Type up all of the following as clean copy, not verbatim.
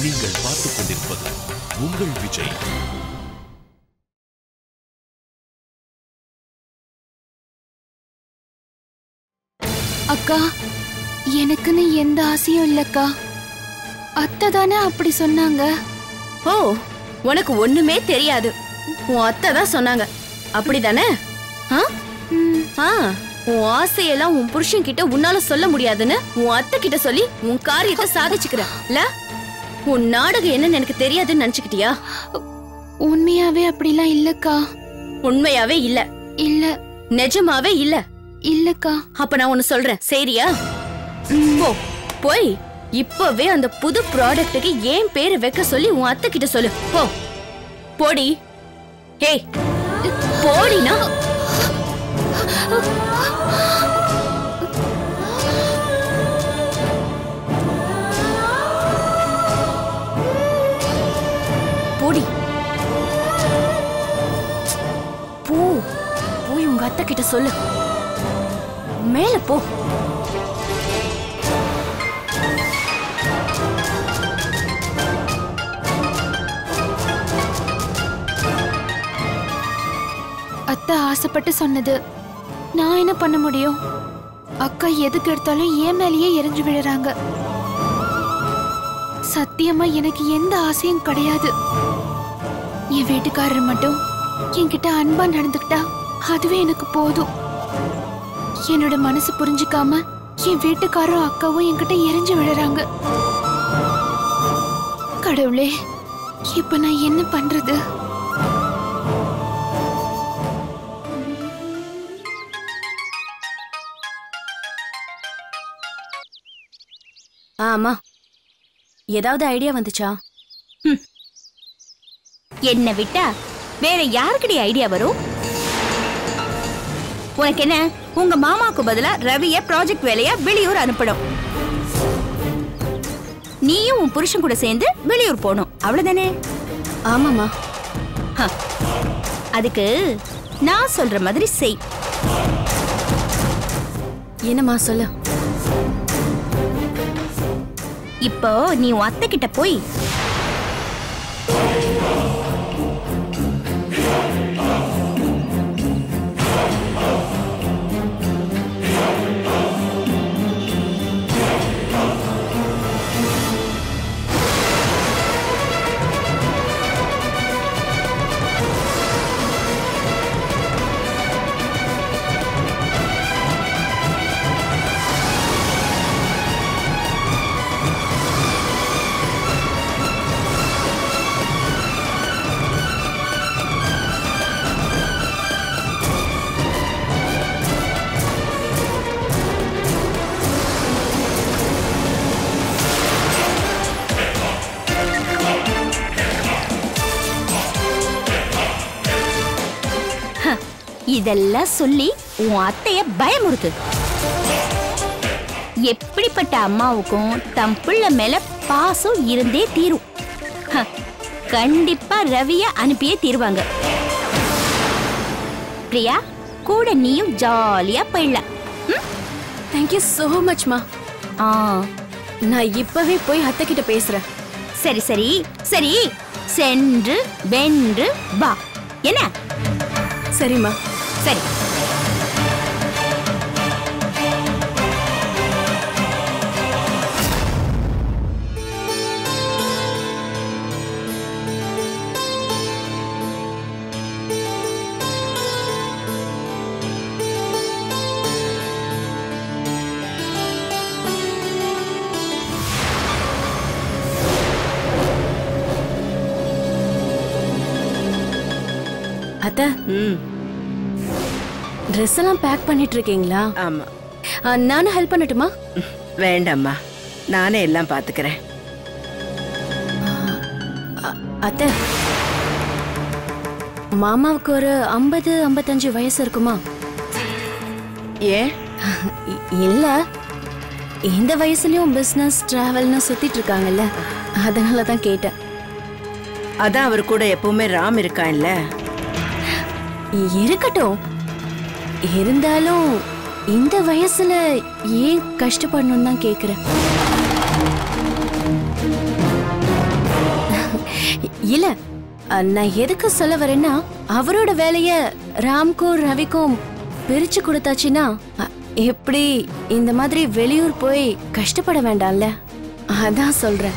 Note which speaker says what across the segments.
Speaker 1: நீங்கள் பார்த்துக் கொண்டிருப்பது உங்கள் விஜய்.
Speaker 2: அக்கா, எனக்குன்னு எந்த ஆசையும் இல்லக்கா. அத்தை தானே அப்படி சொன்னாங்க.
Speaker 3: ஓ, உனக்கு ஒண்ணுமே தெரியாது. உன் அத்தை தான் சொன்னாங்க, அப்படிதானே? உன் ஆசையெல்லாம் உன் புருஷன் கிட்ட உன்னால சொல்ல முடியாதுன்னு உன் அத்தை கிட்ட சொல்லி உன் காரியத்தை சாதிச்சுக்கிறல. உன் நாடகம் என்னன்னு எனக்கு தெரியாதுன்னு நினைச்சுக்கிட்டியா?
Speaker 2: உண்மையாவே அப்படிலாம் இல்லக்கா.
Speaker 3: உண்மையாவே இல்ல?
Speaker 2: இல்ல.
Speaker 3: நிஜமாவே இல்ல?
Speaker 2: இல்லக்கா.
Speaker 3: அப்ப நான் ஒன்னு சொல்றேன், சரியா? போ, போய் இப்பவே அந்த புது ப்ராடக்ட்டுக்கு ஏன் பேரு வைக்க சொல்லி உன் அத்தை கிட்ட சொல்லு. போ, போடி. ஏய், போடினா. போடி. போ, போய் உங்க அத்தை கிட்ட சொல்லு. மேல போ.
Speaker 2: அத்தை ஆசைப்பட்டு சொன்னது, நான் என்ன பண்ண முடியும்? அக்கா எதுக்கு எடுத்தாலும் என் மேலேயே எரிஞ்சு விழுறாங்க. சத்தியமா எனக்கு எந்த ஆசையும் கிடையாது. என் வீட்டுக்காரர் மட்டும் என்கிட்ட அன்பா நடந்துக்கிட்டா அதுவே எனக்கு போதும். என்னோட மனசு புரிஞ்சுக்காம என் வீட்டுக்காரரும் அக்காவும் என்கிட்ட எரிஞ்சு விழுறாங்க. கடவுளே, இப்ப நான் என்ன பண்றது?
Speaker 3: ஆமா, ஏதாவது ஐடியா வந்துச்சா?
Speaker 4: என்ன விட்டா வேற யாருக்கடி ஐடியா வரும்? உனக்கு என்ன, உங்க மாமாக்கு பதிலா ரவிய ப்ராஜெக்ட் வேலையா வெளியூர் அனுப்பணும். நீயும் உன் புருஷன் கூட சேர்ந்து வெளியூர் போகணும், அவ்வளவுதானே?
Speaker 3: ஆமாமா.
Speaker 4: அதுக்கு நான் சொல்ற மாதிரி செய்.
Speaker 3: என்னம்மா சொல்லு.
Speaker 4: இப்போ நீ உன் அத்தை கிட்ட போய், இதெல்லாம் சொல்லி உன் அத்தைய பயமுறுத்து. எப்படிப்பட்ட அம்மாவுக்கும் தம் பிள்ளை மேல பாசம் இருந்தே தீரும். கண்டிப்பா ரவிய அனுப்பியே தீருவாங்க. பிரியா, கூட நீயும் ஜாலியா போயிடலாம்.
Speaker 3: தேங்க்யூ சோ மச்மா. நான் இப்பவே போய் அத்தை கிட்ட பேசுறேன்.
Speaker 4: சரி சரி சரி, சென்று வென்று வா. என்ன?
Speaker 3: சரிம்மா.
Speaker 4: சரி.
Speaker 3: அத்தை, ட்ரெஸ் எல்லாம் பேக் பண்ணிட்டு இருக்கீங்களா?
Speaker 5: ஆமா.
Speaker 3: நானும் ஹெல்ப் பண்ணட்டுமா?
Speaker 5: வேண்டாம்மா, நானே எல்லாம் பாத்துக்கிறேன்.
Speaker 3: அத்தை, மாமாவுக்கு ஒரு 50-55 வயசு இருக்குமா?
Speaker 5: ஏன்?
Speaker 3: இல்ல, இந்த வயசுலயும் பிசினஸ் டிராவல்னு சுத்திட்டு இருக்காங்கல்ல, அதனாலதான் கேட்டேன்.
Speaker 5: அதான் அவர் கூட எப்பவுமே ராம் இருக்கான்ல.
Speaker 3: இருக்கட்டும், இருந்தாலும் இந்த வயசுல ஏன் கஷ்டப்படணும் தான் கேக்குறேன். இல்ல நான் எதுக்கு சொல்ல வரேன்னா அவரோட வேலைய ராம்க்கும் ரவிக்கும் பிரிச்சு கொடுத்தாச்சுன்னா எப்படி இந்த மாதிரி வெளியூர் போய் கஷ்டப்பட வேண்டாம்ல, அதான் சொல்றேன்.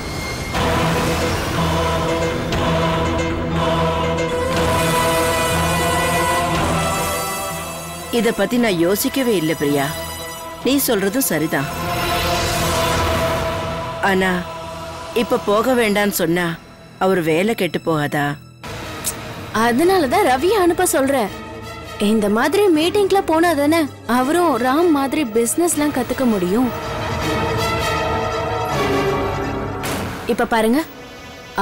Speaker 5: இத பத்தி நான் யோசிக்கவே இல்லை பிரியா. நீ சொல்றதும் சரிதான். ஆனா இப்ப போக வேண்டான்னு சொன்னா அவர் வேலை கெட்டு போகாதா?
Speaker 3: அதனாலதான் ரவியை அனுப்ப சொல்றேன். இந்த மாதிரி மீட்டிங்ல போனா தானே அவரும் ராம் மாதிரி பிசினஸ்லாம் கத்துக்க முடியும். இப்ப பாருங்க,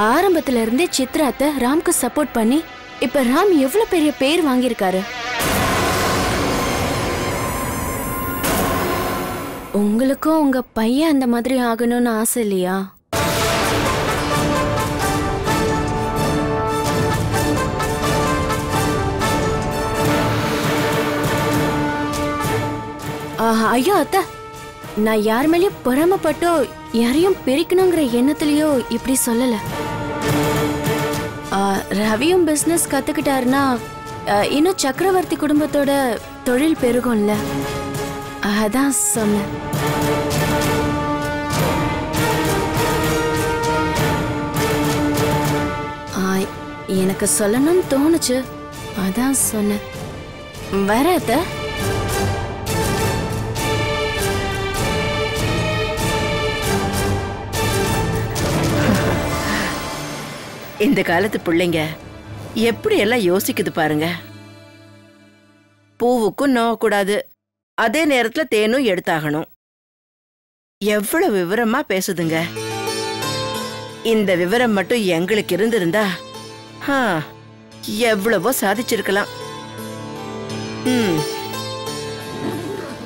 Speaker 3: ஆரம்பத்துல இருந்தே சித்ராத்த ராம்க்கு சப்போர்ட் பண்ணி இப்ப ராம் எவ்வளவு பெரிய பேர் வாங்கியிருக்காரு. உங்களுக்கும் உங்க பையன் அந்த மாதிரி ஆகணும்னு ஆசை இல்லையா? ஐயோ அத்தை, நான் யார் மேலயும் பொறாமப்பட்டோ யாரையும் பிரிக்கணுங்கிற எண்ணத்திலயோ இப்படி சொல்லல. ரவியும் பிசினஸ் கத்துக்கிட்டாருன்னா இன்னும் சக்கரவர்த்தி குடும்பத்தோட தொழில் பெருகும்ல, அதான் சொன்னேன். எனக்கு சொல்லணும்னு தோணுச்சு, அதான் சொன்னேன். வேற அத்தை?
Speaker 5: இந்த காலத்து பிள்ளைங்க எப்படி எல்லாம் யோசிக்குது பாருங்க. பூவுக்கும் நோகக்கூடாது, அதே நேரத்துல தேனும் எடுத்தாகணும். எவ்வளவு விவரமா பேசுதுங்க. இந்த விவரம் மட்டும் எங்களுக்கு இருந்திருந்தா எவ்வளவோ சாதிச்சிருக்கலாம்.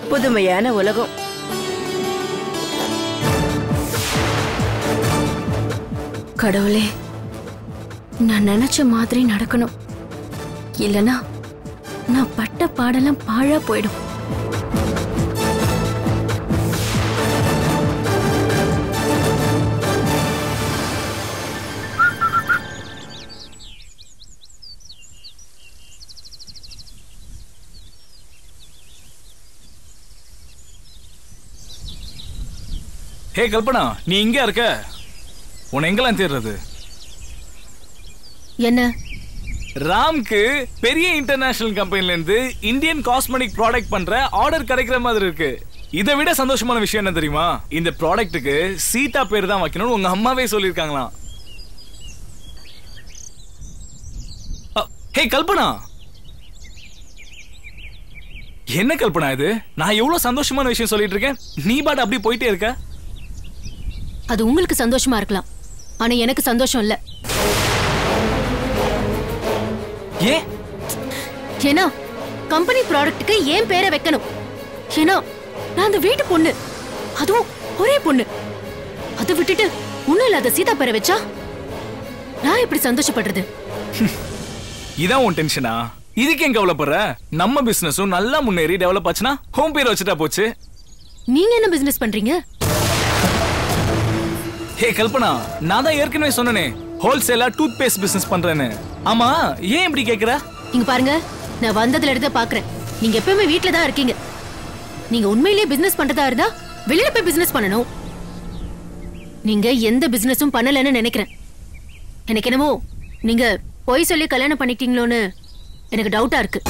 Speaker 5: புதுமையான உலகம்.
Speaker 3: கடவுளே, நான் நினைச்ச மாதிரி நடக்கணும், இல்லனா நான் பட்ட பாடெல்லாம் பாழா போயிடும்.
Speaker 6: ஹே கல்பனா, நீ இங்க இருக்க? உன்னை எங்கெல்லாம் தேடுறது?
Speaker 3: என்ன?
Speaker 6: ராம்க்கு பெரிய இன்டர்நேஷனல் கம்பெனில இருந்து இந்தியன் காஸ்மெட்டிக் ப்ராடக்ட் பண்ற ஆர்டர் கிடைக்கிற மாதிரி இருக்கு. இதை விட சந்தோஷமான விஷயம் என்ன தெரியுமா? இந்த ப்ராடக்ட்டுக்கு சீதா பேர் தான் வைக்கணும்னு உங்க அம்மாவே சொல்லிருக்காங்களாம். ஹே கல்பனா, என்ன கல்பனா இது? நான் எவ்வளவு சந்தோஷமான விஷயம் சொல்லிட்டு இருக்கேன், நீ பாட்டு அப்படி போயிட்டே இருக்க.
Speaker 7: அது உங்களுக்கு சந்தோஷமா இருக்கலாம், ஆனா எனக்கு சந்தோஷம் இல்ல.
Speaker 6: ஏன்?
Speaker 7: ஏன்னா கம்பெனி ப்ராடக்ட்டுக்கு ஏன் பேரை வைக்கணும்? ஏன்னா நான் அந்த வீட்டு பொண்ணு, அதுவும் ஒரே பொண்ணு. அதை விட்டுட்டு ஒண்ணும் இல்லாத சீதா பேரை வச்சா நான் எப்படி சந்தோஷப்படுறது?
Speaker 6: இதான் உன் டென்ஷனா? இதுக்கு ஏன் கவலைப்படுற? நம்ம பிசினஸும் நல்லா முன்னேறி டெவலப் ஆச்சுன்னா ஹோம் பேர் வச்சுட்டா போச்சு.
Speaker 7: நீங்க என்ன பிசினஸ் பண்றீங்க?
Speaker 6: ஹே கல்பனா, நான் தான் ஏற்கனவே சொன்னனே ஹோல்சேலா டூத் பேஸ்ட் பிசினஸ் பண்றேன்னு. ஆமா, ஏன் இப்படி கேக்குற?
Speaker 7: இங்க பாருங்க, நான் வந்ததுல இருந்து பாக்குறேன், நீங்க எப்பவுமே வீட்ல தான் இருக்கீங்க. நீங்க உண்மையிலேயே பிசினஸ் பண்றதா இருந்தா வெளியில போய் பிசினஸ் பண்ணணும். நீங்க எந்த பிசினஸும் பண்ணலன்னு நினைக்கிறேன். எனக்கு என்னமோ நீங்க போய் சொல்லி கல்யாணம் பண்ணிட்டீங்களோன்னு எனக்கு டவுட்டா இருக்கு.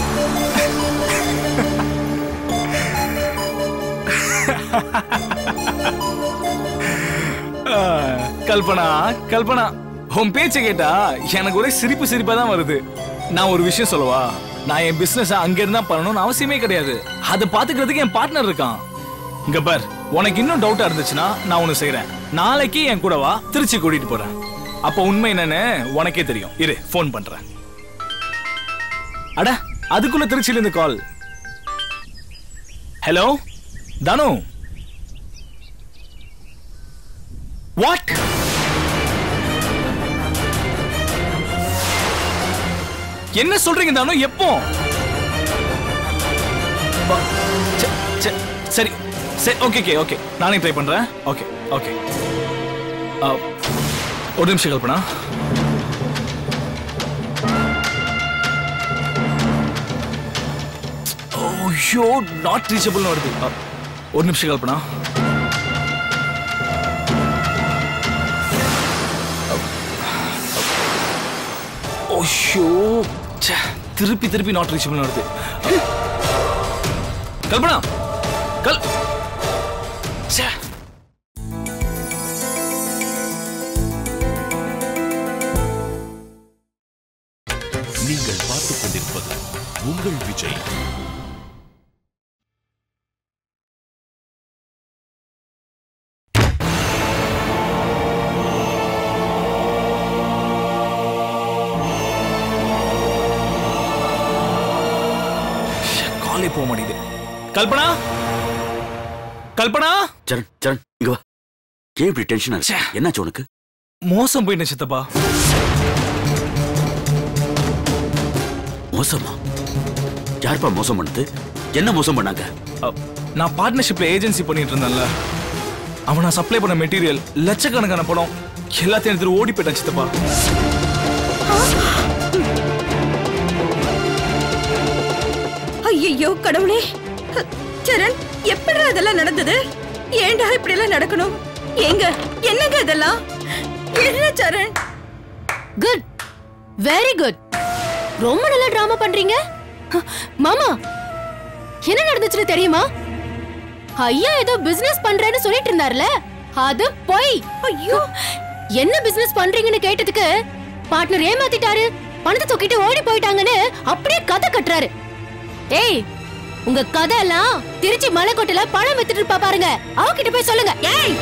Speaker 6: கல்பனா கல்பனா, உன் பேச்ச கேட்டா எனக்கு ஒரே சிரிப்பு சிரிப்பா தான் வருது. நான் ஒரு விஷயம் சொல்லவா? நான் என் பிசினஸ் அங்க இருந்தா பண்ணணும்னு அவசியமே கிடையாது. அதை பாத்துக்கிறதுக்கு என் பார்ட்னர் இருக்கான். இங்க பார், உனக்கு இன்னும் டவுட்டா இருந்துச்சுன்னா நான் ஒண்ணு செய்யறேன். நாளைக்கு என் கூட வா, திருச்சி கூட்டிட்டு போறேன். அப்ப உண்மை என்னன்னு உனக்கே தெரியும். இரு, போன் பண்றேன். அட, அதுக்குள்ள திருச்சியில இருந்து கால். Hello Thanu. வாட்? என்ன சொல்றீங்க தானு? எப்போ? சரி சரி, ஓகே ஓகே, நானே ட்ரை பண்றேன். ஓகே ஓகே, ஒரு நிமிஷம் கல்பனா. ஐயோ நாட் ரீச்சபிள்னு வருது. ஒரு நிமிஷம் கல்பனா. ஐயோ திருப்பி திருப்பி நாட் ரீச்சபிள்னு வருது. கல்பனா
Speaker 1: நீங்கள் பார்த்துக் கொண்டிருப்பது உங்கள் விஜய்.
Speaker 6: காலே போக மாட்டேங்குது. கல்பனா கல்பனா
Speaker 8: சரண் சரண் இங்க வா. ஏன் இப்படி டென்ஷனா இருக்க? என்னாச்சு உனக்கு?
Speaker 6: மோசம் போயிட்டேன் சித்தப்பா.
Speaker 8: மோசமா? யாருப்பா மோசம் பண்ணது? என்ன மோசம் பண்ணாங்க?
Speaker 6: நான் பார்ட்னர்ஷிப்ல ஏஜென்சி பண்ணிட்டு இருந்தேன்ல, அவன் நான் சப்ளை பண்ண மெட்டீரியல் லட்சக்கணக்கான படம் எல்லாத்தையும் எடுத்துட்டு ஓடி போயிட்டான் சித்தப்பா.
Speaker 5: ஐயோ கடவுளே, சரண் எப்படி அதெல்லாம் நடந்தது? ஏண்டா இப்படி எல்லாம் நடக்கணும்? ஏங்க என்னங்க இதெல்லாம்? என்ன சரண்?
Speaker 7: Good, very good. ரொம்ப நல்லா டிராமா பண்றீங்க. மாமா, என்ன நடந்துச்சுன்னு தெரியுமா? ஐயா ஏதோ பிசினஸ் பண்றேன்னு சொல்லிட்டு இருந்தார்ல, அது போய்.
Speaker 5: ஐயோ,
Speaker 7: என்ன பிசினஸ் பண்றீங்கன்னு கேட்டதுக்கு பார்ட்னர் ஏமாத்திட்டாரு, பணத்தை தூக்கிட்டு ஓடி போயிட்டாங்கன்னு அப்படியே கதை கட்டுறாரு. ஏய், உங்க கதை எல்லாம் திருச்சி மலைக்கோட்டையில பணம் வித்துட்டு இருப்பா பாருங்க, அவகிட்ட போய் சொல்லுங்க.
Speaker 5: ஏய்,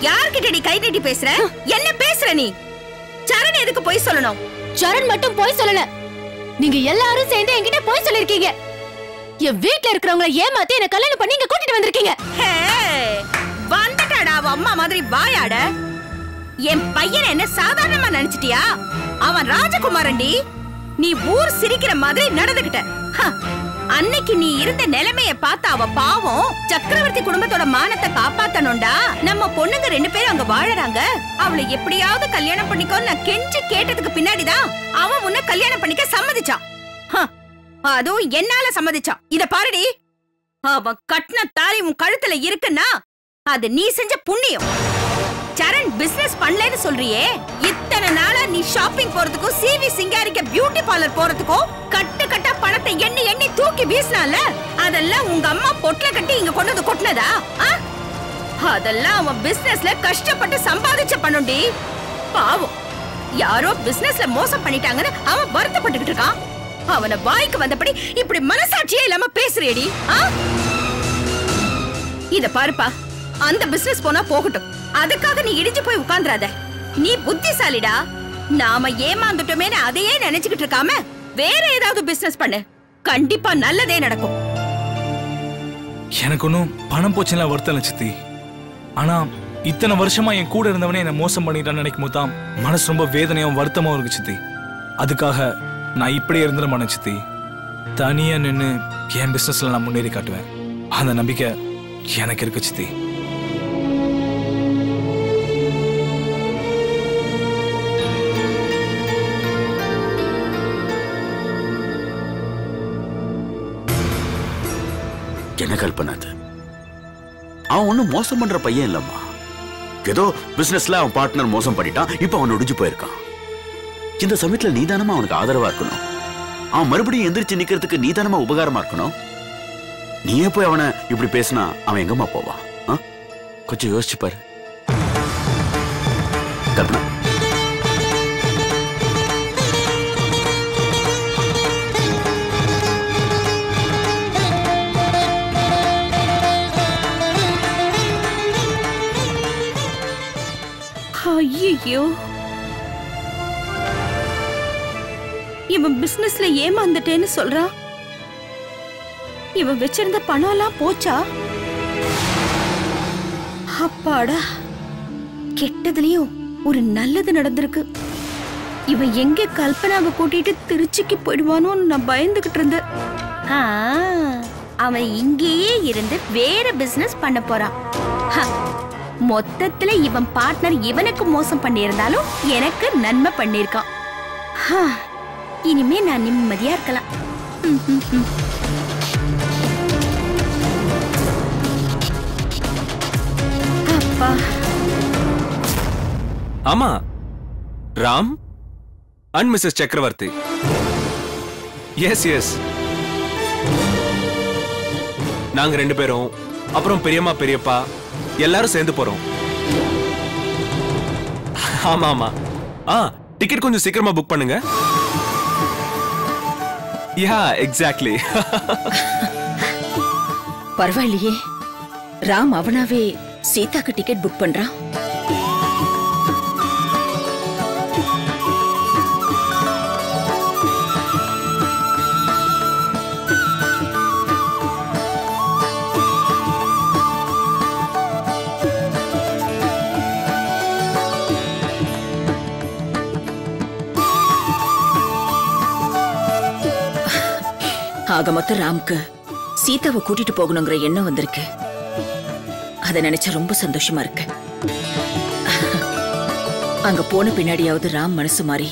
Speaker 5: யார்கிட்ட நீ கை நீட்டி பேசுற? என்ன பேசுற நீ? சரண் எதுக்கு போய் சொல்லணும்?
Speaker 7: சரண் மட்டும் போய் சொல்லல, நீங்க எல்லாரும் சேர்ந்து என்கிட்ட போய் சொல்லிருக்கீங்க. என் வீட்ல இருக்கிறவங்களை ஏமாத்தி என்ன கல்யாணம் பண்ணி இங்க கூட்டிட்டு வந்திருக்கீங்க.
Speaker 5: வந்துட்டாடா அவ அம்மா மாதிரி வாயாட. என் பையனை என்ன சாதாரணமா நினைச்சிட்டியா? அவன் ராஜகுமாரன்டி. நீ ஊர் சிரிக்கிற மாதிரி நடந்துகிட்ட. அன்னைக்கு நீ இருந்த நிலைமைய பார்த்த அவ பாவம் சக்கரவர்த்தி குடும்பத்தோட மானத்தை காப்பாத்தணும்டா. நம்ம பொண்ணுங்க 2 பேரும் அங்க வாழறாங்க, அவளை எப்படியாவது கல்யாணம் பண்ணிக்கோ நான் கெஞ்சி கேட்டதுக்கு பின்னாடிதான் அவன் உன்னை கல்யாணம் பண்ணிக்க சம்மதிச்சான். அதுவும் என்னால சம்மதிச்சான். இத பாருடி, அவன் கட்டின தாலி உன் கழுத்துல இருக்குன்னா அது நீ செஞ்ச புண்ணியம். சரண் பிசினஸ் பண்ணலன்னு சொல்றியே, இத்தனை நாளா நீ ஷாப்பிங் போறதுக்கும் சிவி சிங்காரிக்க பியூட்டி பார்லர் போறதுக்கும் கட்டு கட்டா பணத்தை எண்ணி எண்ணி தூக்கி வீசினால, அதெல்லாம் உங்க அம்மா பொட்ல கட்டி இங்க கொண்டு வந்து கொட்டினதா? அதெல்லாம் அவன் பிசினஸ்ல கஷ்டப்பட்டு சம்பாதிச்ச பண்ணுண்டி. பாவம், யாரோ பிசினஸ்ல மோசம் பண்ணிட்டாங்கன்னு அவன் வருத்தப்பட்டுக்கிட்டு இருக்கான். அவனை வாய்க்கு வந்தபடி இப்படி மனசாட்சியே இல்லாம பேசுறேடி. இத பாருப்பா, அந்த பிசினஸ் போனா போகட்டும், அதுக்காக நீ இடிஞ்சு போய் உட்கார்ந்துராத. நீ புத்திசாலிடா. நாம ஏமாந்துட்டோமே அதையே நினைச்சுக்கிட்டு இருக்காம வேற ஏதாவது பிசினஸ் பண்ணு, கண்டிப்பா நல்லதே நடக்கும்.
Speaker 6: எனக்கு ஒன்னும் பணம் போச்சுன்னா வருத்தம் சித்தி. ஆனா இத்தனை வருஷமா என் கூட இருந்தவனே என்ன மோசம் பண்ணிட்டான்னு நினைக்கும் போது தான் மனசு ரொம்ப வேதனையும் வருத்தமாவும் இருக்கு சித்தி. அதுக்காக நான் இப்படியே இருந்துட மாட்டேன் சித்தி. தனியா நின்னு என் பிசினஸ்ல நான் முன்னேறி காட்டுவேன். அந்த நம்பிக்கை எனக்கு இருக்கு சித்தி.
Speaker 8: என்ன கல்பனா அது? அவன் ஒன்னும் மோசம் பண்ற பையன் இல்லம்மா. ஏதோ பிசினஸ்ல அவன் பார்ட்னர் மோசம் பண்ணிட்டான், இப்ப அவன் ஒடிஞ்சு போயிருக்கான். இந்த சமயத்துல நீதானமா அவனுக்கு ஆதரவா இருக்கணும். அவன் மறுபடியும் எந்திரிச்சு நிக்கிறதுக்கு நீதானமா உபகாரமா இருக்கணும். நீயே போய் அவனை இப்படி பேசினா அவன் எங்கம்மா போவான்? கொஞ்சம் யோசிச்சு பாரு கல்பனா.
Speaker 5: ஐயோ, இவன் பிசினஸ்ல ஏமாந்துட்டேன்னு சொல்றான். இவன் வச்சிருந்த பணம் எல்லாம் போச்சா? அப்பாடா, கெட்டதுலயும் ஒரு நல்லது நடந்திருக்கு. இவன் எங்க கல்பனாவை கூட்டிட்டு திருச்சிக்கு போயிடுவானோன்னு நான் பயந்துகிட்டு இருந்தேன். அவன் இங்கேயே இருந்து வேற பிசினஸ் பண்ண போறான். மொத்தத்துல இவன் பார்ட்னர் இவனுக்கு மோசம் பண்ணியிருந்தாலும் எனக்கு நன்மை பண்ணிருக்கான். இனிமே நான் நிம்மதியா இருக்கலாம். அப்பா.
Speaker 9: ஆமா, ராம் அண்ட் மிஸ்ஸஸ் சக்கரவர்த்தி. எஸ், நாங்க 2 பேரும், அப்புறம் பெரியம்மா பெரியப்பா எல்லாரும் சேர்ந்து போறோம். ஆமா. டிக்கெட் கொஞ்சம் சீக்கிரமா புக் பண்ணுங்க. யா, எக்ஸாக்ட்லி.
Speaker 5: பரவாயில்லையே, ராம் அவனாவே சீதாக்கு டிக்கெட் புக் பண்றான். ஆக மொத்தம் ராம்க்கு சீதாவை கூட்டிட்டு போகணுங்கிற எண்ணம் வந்திருக்கு. அதை நினைச்சா ரொம்ப சந்தோஷமா இருக்கு. அங்க போன பின்னாடியாவது ராம் மனசு மாறி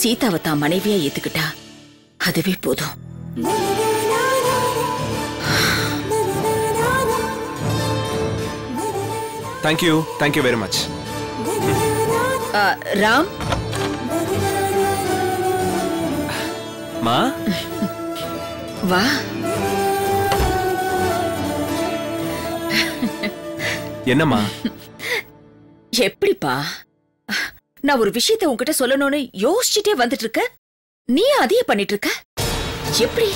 Speaker 5: சீதாவை தான் மனைவியா ஏத்துக்கிட்டா அதுவே போதும்.
Speaker 9: Thank you very much.
Speaker 5: ராம்,
Speaker 9: மா
Speaker 5: வா.
Speaker 9: என்னம்மா?
Speaker 5: எப்படிப்பா, நான் ஒரு விஷயத்தை உன்கிட்ட சொல்லணும்னு யோசிச்சுட்டே வந்துட்டு இருக்க, நீ அதையே பண்ணிட்டு இருக்க. எப்படி?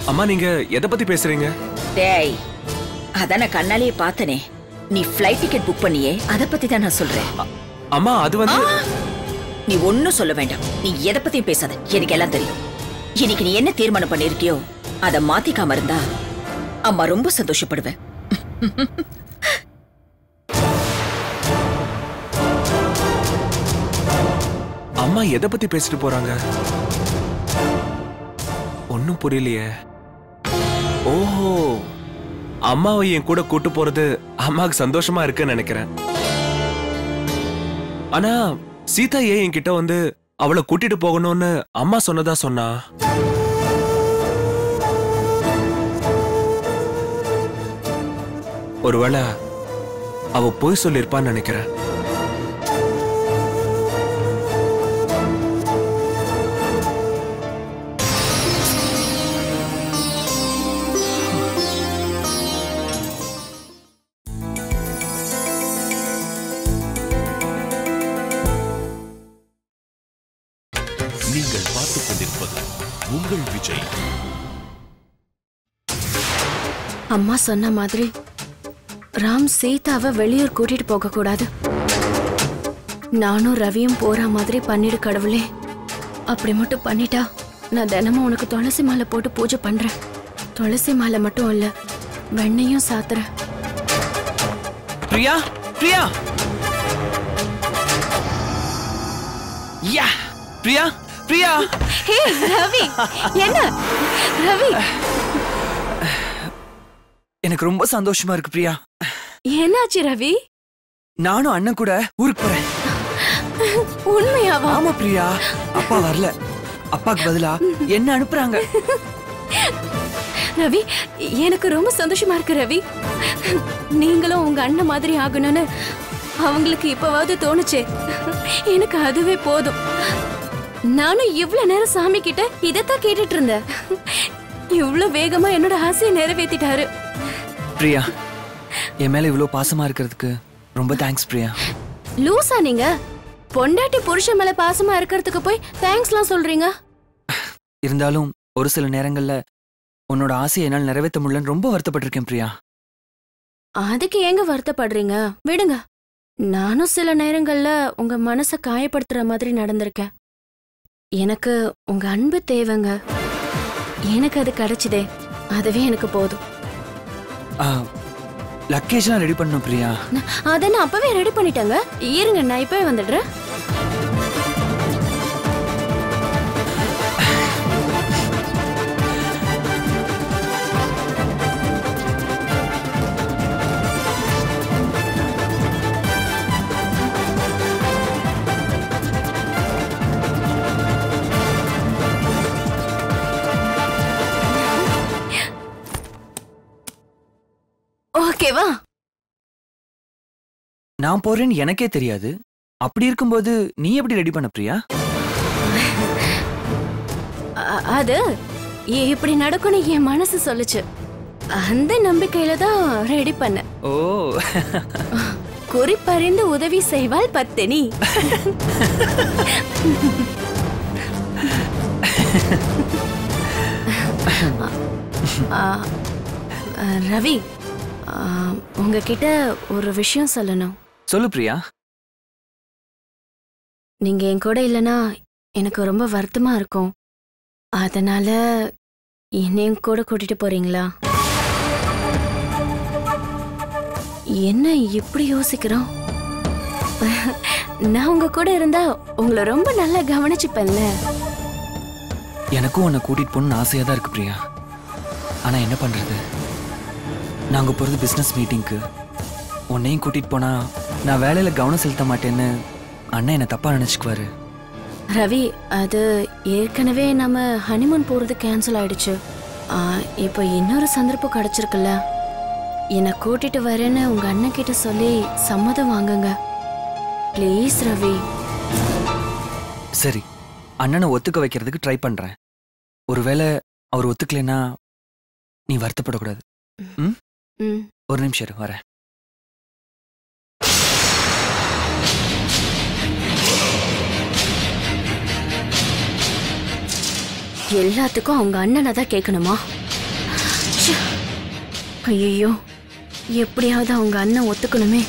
Speaker 9: அம்மா, நீங்க எதை பத்தி பேசுறீங்க?
Speaker 5: டேய், அதான் நான் கண்ணாலேயே பார்த்தனே. நீ ஃப்ளைட் டிக்கெட் புக் பண்ணியே, அதை பத்தி தான் நான் சொல்றேன்.
Speaker 9: அம்மா, அது வந்து
Speaker 5: நீ ஒன்னும் சொல்ல வேண்டாம். நீ எதை பத்தியும் பேசாத, எனக்கு எல்லாம் தெரியும். இன்னைக்கு நீ என்ன தீர்மானம் பண்ணிருக்கியோ அதை மாத்திக்காம இருந்தா அம்மா ரொம்ப சந்தோஷப்படுவேன்.
Speaker 9: அம்மா எதை பத்தி பேசிட்டு போறாங்க? ஒன்னும் புரியலையே. ஓஹோ, அம்மாவை என் கூட கூட்டு போறது அம்மாவுக்கு சந்தோஷமா இருக்குன்னு நினைக்கிறேன். ஆனா சீதா ஏன் என்கிட்ட வந்து அவளை கூட்டிட்டு போகணும்னு அம்மா சொன்னதா சொன்னா? ஒருவேளை அவ போய் சொல்லிருப்பான்னு நினைக்கிறேன்.
Speaker 1: நீங்கள் பார்த்துக் கொண்டிருப்பது உங்கள் விஜய்.
Speaker 2: அம்மா சொன்ன மாதிரி ராம் சீதாவை வெளியூர் கூட்டிட்டு போக கூடாது. நானும் ரவியும் போற மாதிரி பண்ணிடு கடவுளே. அப்படி மட்டும் பண்ணிட்டா நான் தினமும் உனக்கு துளசி மாலை போட்டு பூஜை பண்றேன். துளசி மாலை மட்டும் இல்ல, வெண்ணையும் சாத்துறேன்.
Speaker 6: பிரியா, பிரியா, யா, பிரியா, பிரியா.
Speaker 2: ஹே ரவி, என்ன ரவி?
Speaker 6: எனக்கு ரொம்ப சந்தோஷமா இருக்கு பிரியா.
Speaker 2: என்னாச்சு ரவி?
Speaker 6: நானும் அண்ணன் கூட ஊருக்கு போறேன்.
Speaker 2: உண்மையாவா?
Speaker 6: ஆமா பிரியா, அப்பா வரல. அப்பாக்கு பதிலா என்ன அனுப்புறாங்க.
Speaker 2: ரவி, எனக்கு ரொம்ப சந்தோஷமா இருக்கு ரவி. நீங்களும் உங்க அண்ணன் மாதிரி ஆகணும்னு அவங்களுக்கு இப்பவாவது தோணுச்சே. எனக்கு அதுவே போதும். நானும் இவ்வளவு நேரம் சாமி கிட்ட இதைத்தான் கேட்டுட்டு இருந்தேன். இவ்வளவு வேகமா என்னோட ஆசையை நிறைவேற்றிட்டாரு.
Speaker 6: பிரியா, என் மேல இவ்வளவு பாசமா இருக்கிறதுக்கு ரொம்ப தேங்க்ஸ் பிரியா.
Speaker 2: லூசா நீங்க? பொண்டாட்டி புருஷன் மேல பாசமா இருக்கிறதுக்கு போய் தேங்க்ஸ்லாம் சொல்றீங்க?
Speaker 6: இருந்தாலும் ஒரு சில நேரங்கள்ல உன்னோட ஆசையை என்னால் நிறைவேற்ற முடியலன்னு ரொம்ப வருத்தப்பட்டிருக்கேன் பிரியா.
Speaker 2: அதுக்கு ஏங்க வருத்தப்படுறீங்க? விடுங்க. நானும் சில நேரங்கள்ல உங்க மனசை காயப்படுத்துற மாதிரி நடந்திருக்கேன். எனக்கு உங்க அன்பு தேவைங்க. எனக்கு அது கிடைச்சதே, அதுவே எனக்கு போதும்.
Speaker 6: லக்கேஜ்லாம் ரெடி பண்ணணும் பிரியா.
Speaker 2: அதை நான் அப்பவே ரெடி பண்ணிட்டேங்க. இருங்க, நான் இப்பவே வந்துடுறேன். ஓகேவா?
Speaker 10: நான் போறேன்னு எனக்கே தெரியாது. அப்படி இருக்கும்போது நீ எப்படி ரெடி பண்ண பிரியா?
Speaker 3: அது இப்படி நடக்கும்னு என் மனசு சொல்லுச்சு. அந்த நம்பிக்கையில தான் ரெடி பண்ண.
Speaker 10: ஓ,
Speaker 3: குறிப்பறிந்து உதவி செய்வாள் பத்தினி. ரவி, உங்ககிட்ட ஒரு விஷயம் சொல்லணும்.
Speaker 10: சொல்லு பிரியா.
Speaker 3: நீங்க என் கூட இல்லைன்னா எனக்கு ரொம்ப வருத்தமா இருக்கும். அதனால என்னையும் கூட கூட்டிட்டு போறீங்களா? என்ன இப்படி யோசிக்கிறோம்? நான் உங்க கூட இருந்தா உங்களை ரொம்ப நல்லா கவனிச்சுப்பேன்ல.
Speaker 10: எனக்கும் உன்னை கூட்டிட்டு போகணும்னு ஆசையா தான் இருக்கு பிரியா. ஆனா என்ன பண்றது, நாங்க போறது பிசினஸ் மீட்டிங்க்கு. உன்னையும் கூட்டிட்டு போனா நான் வேலையில கவனம் செலுத்த மாட்டேன்னு அண்ணன் என்ன தப்பா நினைச்சுக்குவாரு.
Speaker 3: ரவி, அது ஏற்கனவே நம்ம ஹனிமூன் போறது கேன்சல் ஆயிடுச்சு. இப்போ இன்னொரு சந்தர்ப்பம் கிடைச்சிருக்குல்ல. என்னை கூட்டிட்டு வரேன்னு உங்க அண்ணன் கிட்ட சொல்லி சம்மதம் வாங்குங்க ப்ளீஸ் ரவி.
Speaker 10: சரி, அண்ணனை ஒத்துக்க வைக்கிறதுக்கு ட்ரை பண்றேன். ஒருவேளை அவர் ஒத்துக்கலைன்னா நீ வருத்தப்படக்கூடாது. ஒரு நிமிஷம் இரு, வரேன்.
Speaker 3: எல்லாத்துக்கும் அவங்க அண்ணனை தான் கேட்கணுமா? ஐயோ, எப்படியாவது அவங்க அண்ணன் ஒத்துக்கணுமே.